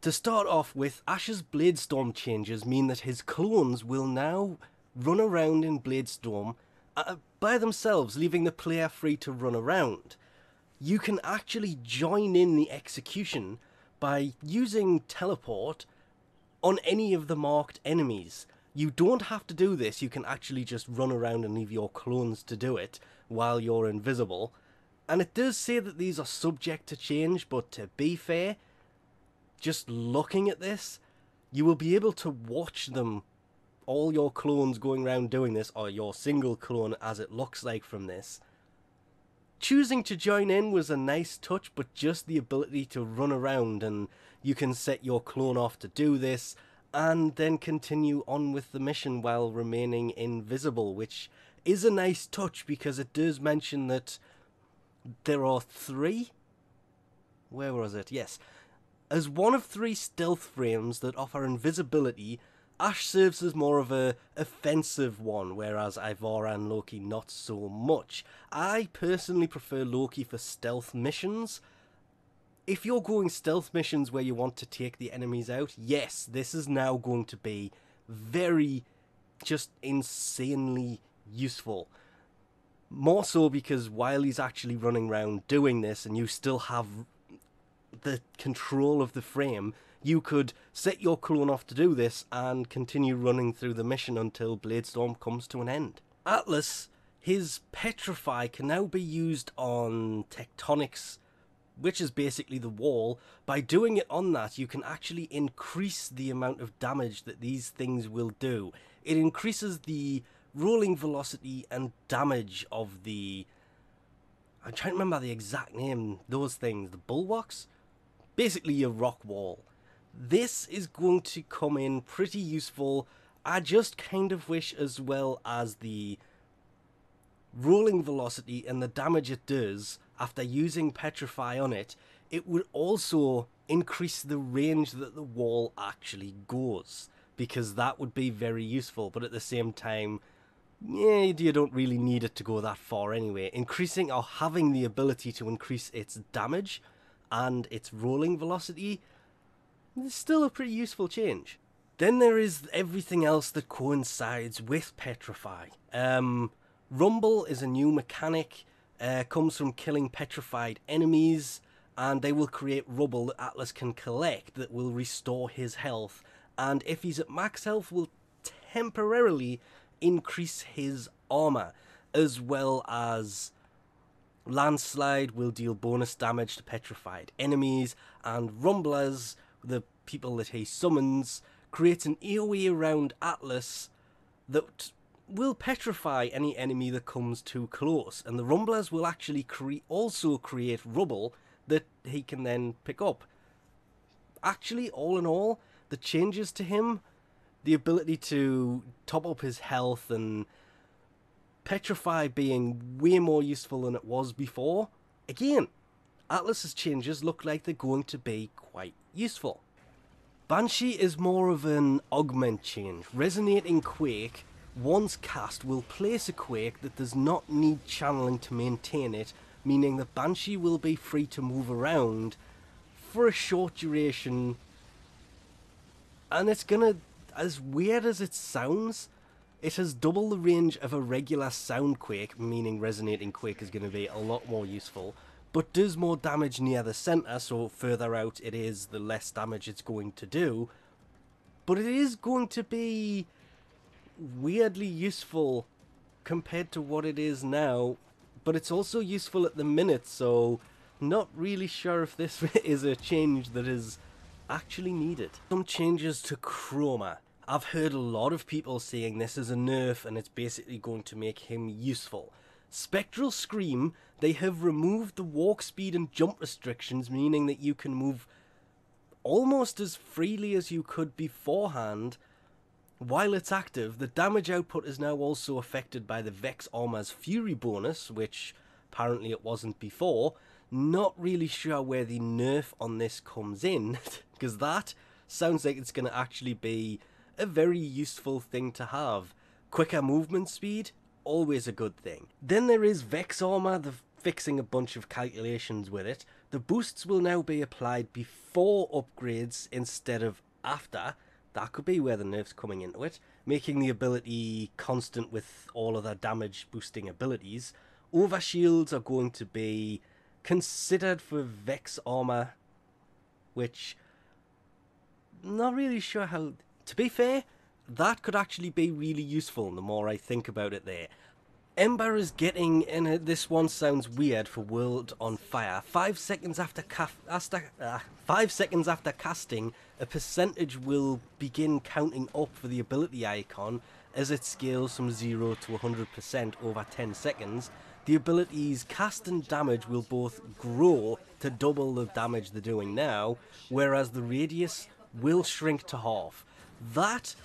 To start off with, Ashe's Bladestorm changes mean that his clones will now run around in Bladestorm by themselves, leaving the player free to run around. You can actually join in the execution by using teleport on any of the marked enemies. You don't have to do this, you can actually just run around and leave your clones to do it while you're invisible. And it does say that these are subject to change, but to be fair, just looking at this, you will be able to watch them, all your clones going around doing this, or your single clone as it looks like from this. Choosing to join in was a nice touch, but just the ability to run around and you can set your clone off to do this and then continue on with the mission while remaining invisible, which is a nice touch because it does mention that there are three? Where was it? Yes. As one of three stealth frames that offer invisibility, Ashe serves as more of a offensive one, whereas Ivora and Loki not so much. I personally prefer Loki for stealth missions. If you're going stealth missions where you want to take the enemies out, yes, this is now going to be very, just insanely useful. More so because while he's actually running around doing this and you still have the control of the frame, you could set your clone off to do this and continue running through the mission until Bladestorm comes to an end. Atlas, his Petrify can now be used on Tectonics, which is basically the wall. By doing it on that, you can actually increase the amount of damage that these things will do. It increases the rolling velocity and damage of the... I'm trying to remember the exact name, those things, the bulwarks? Basically your rock wall. This is going to come in pretty useful. I just kind of wish, as well as the rolling velocity and the damage it does after using Petrify on it, it would also increase the range that the wall actually goes, because that would be very useful. But at the same time, yeah, you don't really need it to go that far anyway. Increasing or having the ability to increase its damage and its rolling velocity is still a pretty useful change. Then there is everything else that coincides with Petrify. Rumble is a new mechanic, comes from killing petrified enemies, and they will create rubble that Atlas can collect that will restore his health, and if he's at max health will temporarily increase his armor, as well as Landslide will deal bonus damage to petrified enemies, and Rumblers, the people that he summons, creates an AoE around Atlas that will petrify any enemy that comes too close, and the Rumblers will actually also create rubble that he can then pick up. Actually, all in all, the changes to him, the ability to top up his health and Petrify being way more useful than it was before. Again, Atlas's changes look like they're going to be quite useful. Banshee is more of an augment change. Resonating Quake, once cast, will place a Quake that does not need channeling to maintain it, meaning that Banshee will be free to move around for a short duration. And it's gonna, as weird as it sounds, it has double the range of a regular sound Quake, meaning Resonating Quake is going to be a lot more useful, but does more damage near the centre, so further out it is, the less damage it's going to do. But it is going to be weirdly useful compared to what it is now, but it's also useful at the minute, so not really sure if this is a change that is actually needed. Some changes to Chroma. I've heard a lot of people saying this is a nerf and it's basically going to make him useful. Spectral Scream, they have removed the walk speed and jump restrictions, meaning that you can move almost as freely as you could beforehand while it's active. The damage output is now also affected by the Vex Armor's Fury bonus, which apparently it wasn't before. Not really sure where the nerf on this comes in, because that sounds like it's going to actually be a very useful thing to have. Quicker movement speed, always a good thing. Then there is Vex Armor, fixing a bunch of calculations with it. The boosts will now be applied before upgrades instead of after. That could be where the nerf's coming into it, making the ability constant with all other damage boosting abilities. Overshields are going to be considered for Vex armor, which not really sure how. To be fair, that could actually be really useful the more I think about it there. Ember is getting in it. This one sounds weird for World on Fire. 5 seconds after 5 seconds after casting, a percentage will begin counting up for the ability icon as it scales from 0 to 100% over 10 seconds. The ability's cast and damage will both grow to double the damage they're doing now, whereas the radius will shrink to half. That,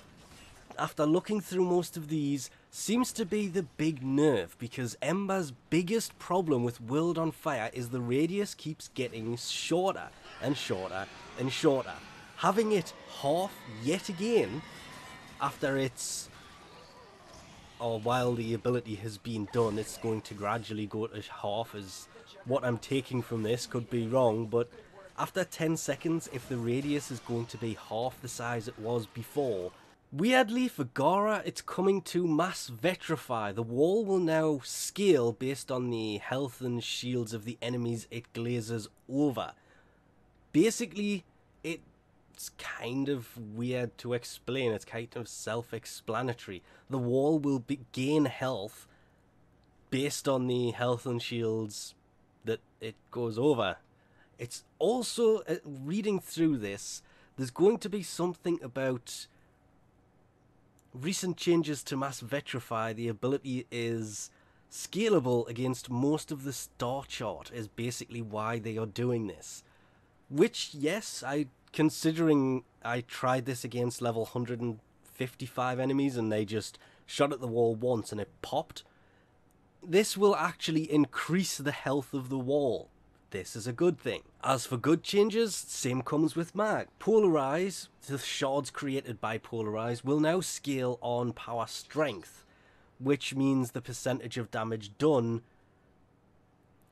after looking through most of these, seems to be the big nerf, because Ember's biggest problem with World on Fire is the radius keeps getting shorter and shorter and shorter. Having it half yet again after it's, or while the ability has been done, it's going to gradually go to half, as what I'm taking from this, could be wrong, but after 10 seconds, if the radius is going to be half the size it was before. Weirdly, for Gara, it's coming to mass Petrify. The wall will now scale based on the health and shields of the enemies it glazes over. Basically, it's kind of weird to explain. It's kind of self-explanatory. The wall will gain health based on the health and shields that it goes over. It's also, reading through this, there's going to be something about recent changes to mass Petrify. The ability is scalable against most of the star chart, is basically why they are doing this. Which, yes, considering I tried this against level 155 enemies and they just shot at the wall once and it popped, this will actually increase the health of the wall. This is a good thing. As for good changes, same comes with mag. Polarize, the shards created by Polarize, will now scale on power strength, which means the percentage of damage done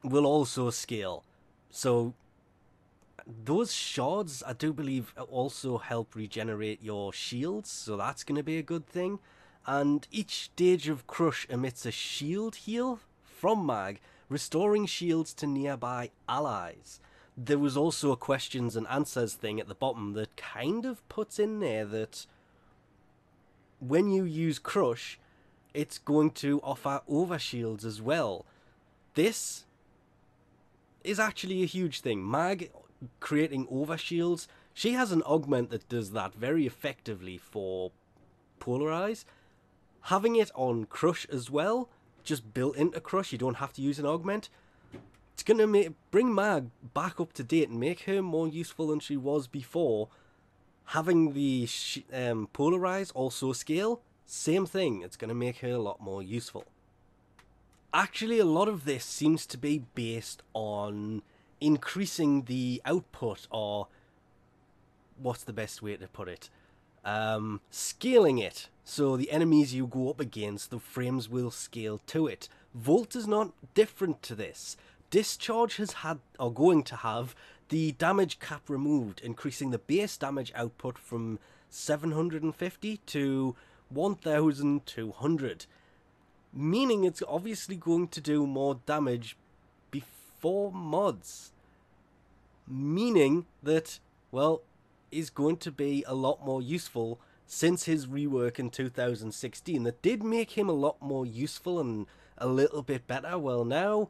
will also scale. So those shards, I do believe, also help regenerate your shields, so that's going to be a good thing. And each stage of Crush emits a shield heal from mag, restoring shields to nearby allies. There was also a questions and answers thing at the bottom that kind of puts in there that when you use Crush, it's going to offer overshields as well. This is actually a huge thing. Mag creating overshields, she has an augment that does that very effectively for Polarize. Having it on Crush as well, just built into Crush, you don't have to use an augment. It's going to bring Mag back up to date and make her more useful than she was before. Having the Polarize also scale, same thing. It's going to make her a lot more useful. Actually, a lot of this seems to be based on increasing the output, or what's the best way to put it? Scaling it. So the enemies you go up against, the frames will scale to it. Volt is not different to this. Discharge has had, or going to have, the damage cap removed, increasing the base damage output from 750 to 1200. Meaning it's obviously going to do more damage before mods. Meaning that, well, is going to be a lot more useful since his rework in 2016 that did make him a lot more useful and a little bit better. Well, now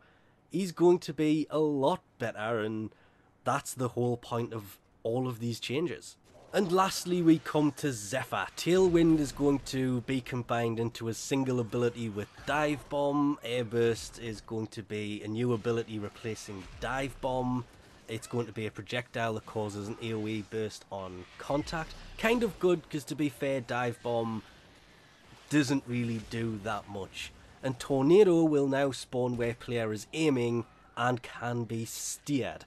he's going to be a lot better, and that's the whole point of all of these changes. And lastly, we come to Zephyr. Tailwind is going to be combined into a single ability with Dive Bomb. Airburst is going to be a new ability replacing Dive Bomb. It's going to be a projectile that causes an AoE burst on contact. Kind of good, because to be fair, Dive Bomb doesn't really do that much. And Tornado will now spawn where player is aiming and can be steered.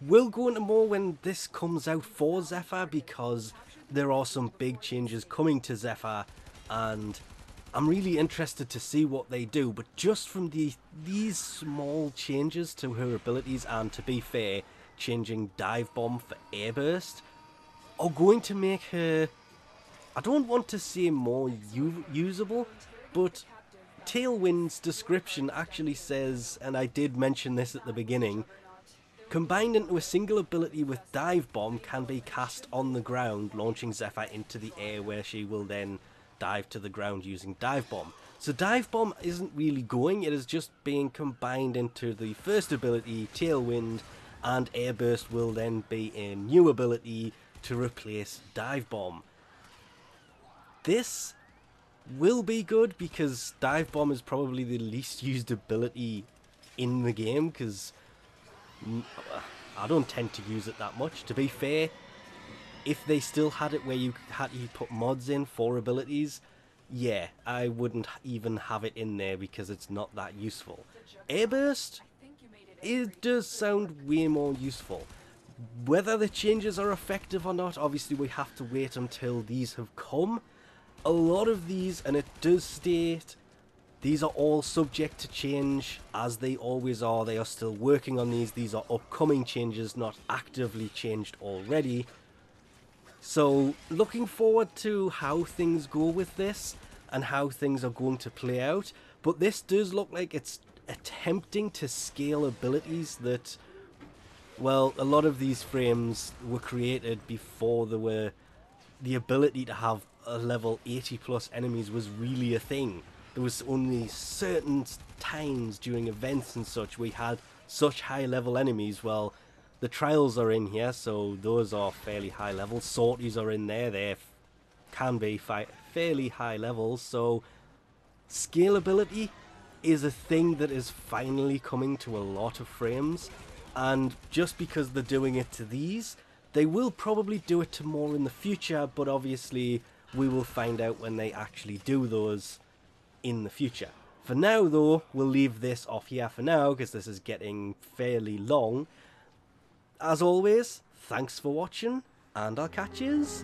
We'll go into more when this comes out for Zephyr, because there are some big changes coming to Zephyr and I'm really interested to see what they do. But just from these small changes to her abilities, and to be fair, changing Dive Bomb for Air Burst are going to make her, I don't want to say more usable, but Tailwind's description actually says, and I did mention this at the beginning, combined into a single ability with Dive Bomb can be cast on the ground, launching Zephyr into the air where she will then dive to the ground using Dive Bomb. So Dive Bomb isn't really going, it is just being combined into the first ability, Tailwind, and Air Burst will then be a new ability to replace Dive Bomb. This will be good because Dive Bomb is probably the least used ability in the game, because I don't tend to use it that much. To be fair, if they still had it where you had to put mods in for abilities, yeah, I wouldn't even have it in there because it's not that useful. Airburst, it does sound way more useful. Whether the changes are effective or not, obviously we have to wait until these have come. A lot of these, and it does state, these are all subject to change, as they always are. They are still working on these. These are upcoming changes, not actively changed already. So, looking forward to how things go with this, and how things are going to play out. But this does look like it's attempting to scale abilities that, well, a lot of these frames were created before there were the ability to have a level 80 plus enemies was really a thing. There was only certain times during events and such we had such high level enemies. Well, the trials are in here, so those are fairly high level. Sorties are in there, they can be fairly high levels. So scalability is a thing that is finally coming to a lot of frames, and just because they're doing it to these, they will probably do it to more in the future, but obviously we will find out when they actually do those in the future. For now though, we'll leave this off here for now because this is getting fairly long. As always, thanks for watching, and I'll catch yous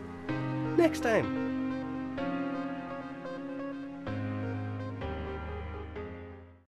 next time.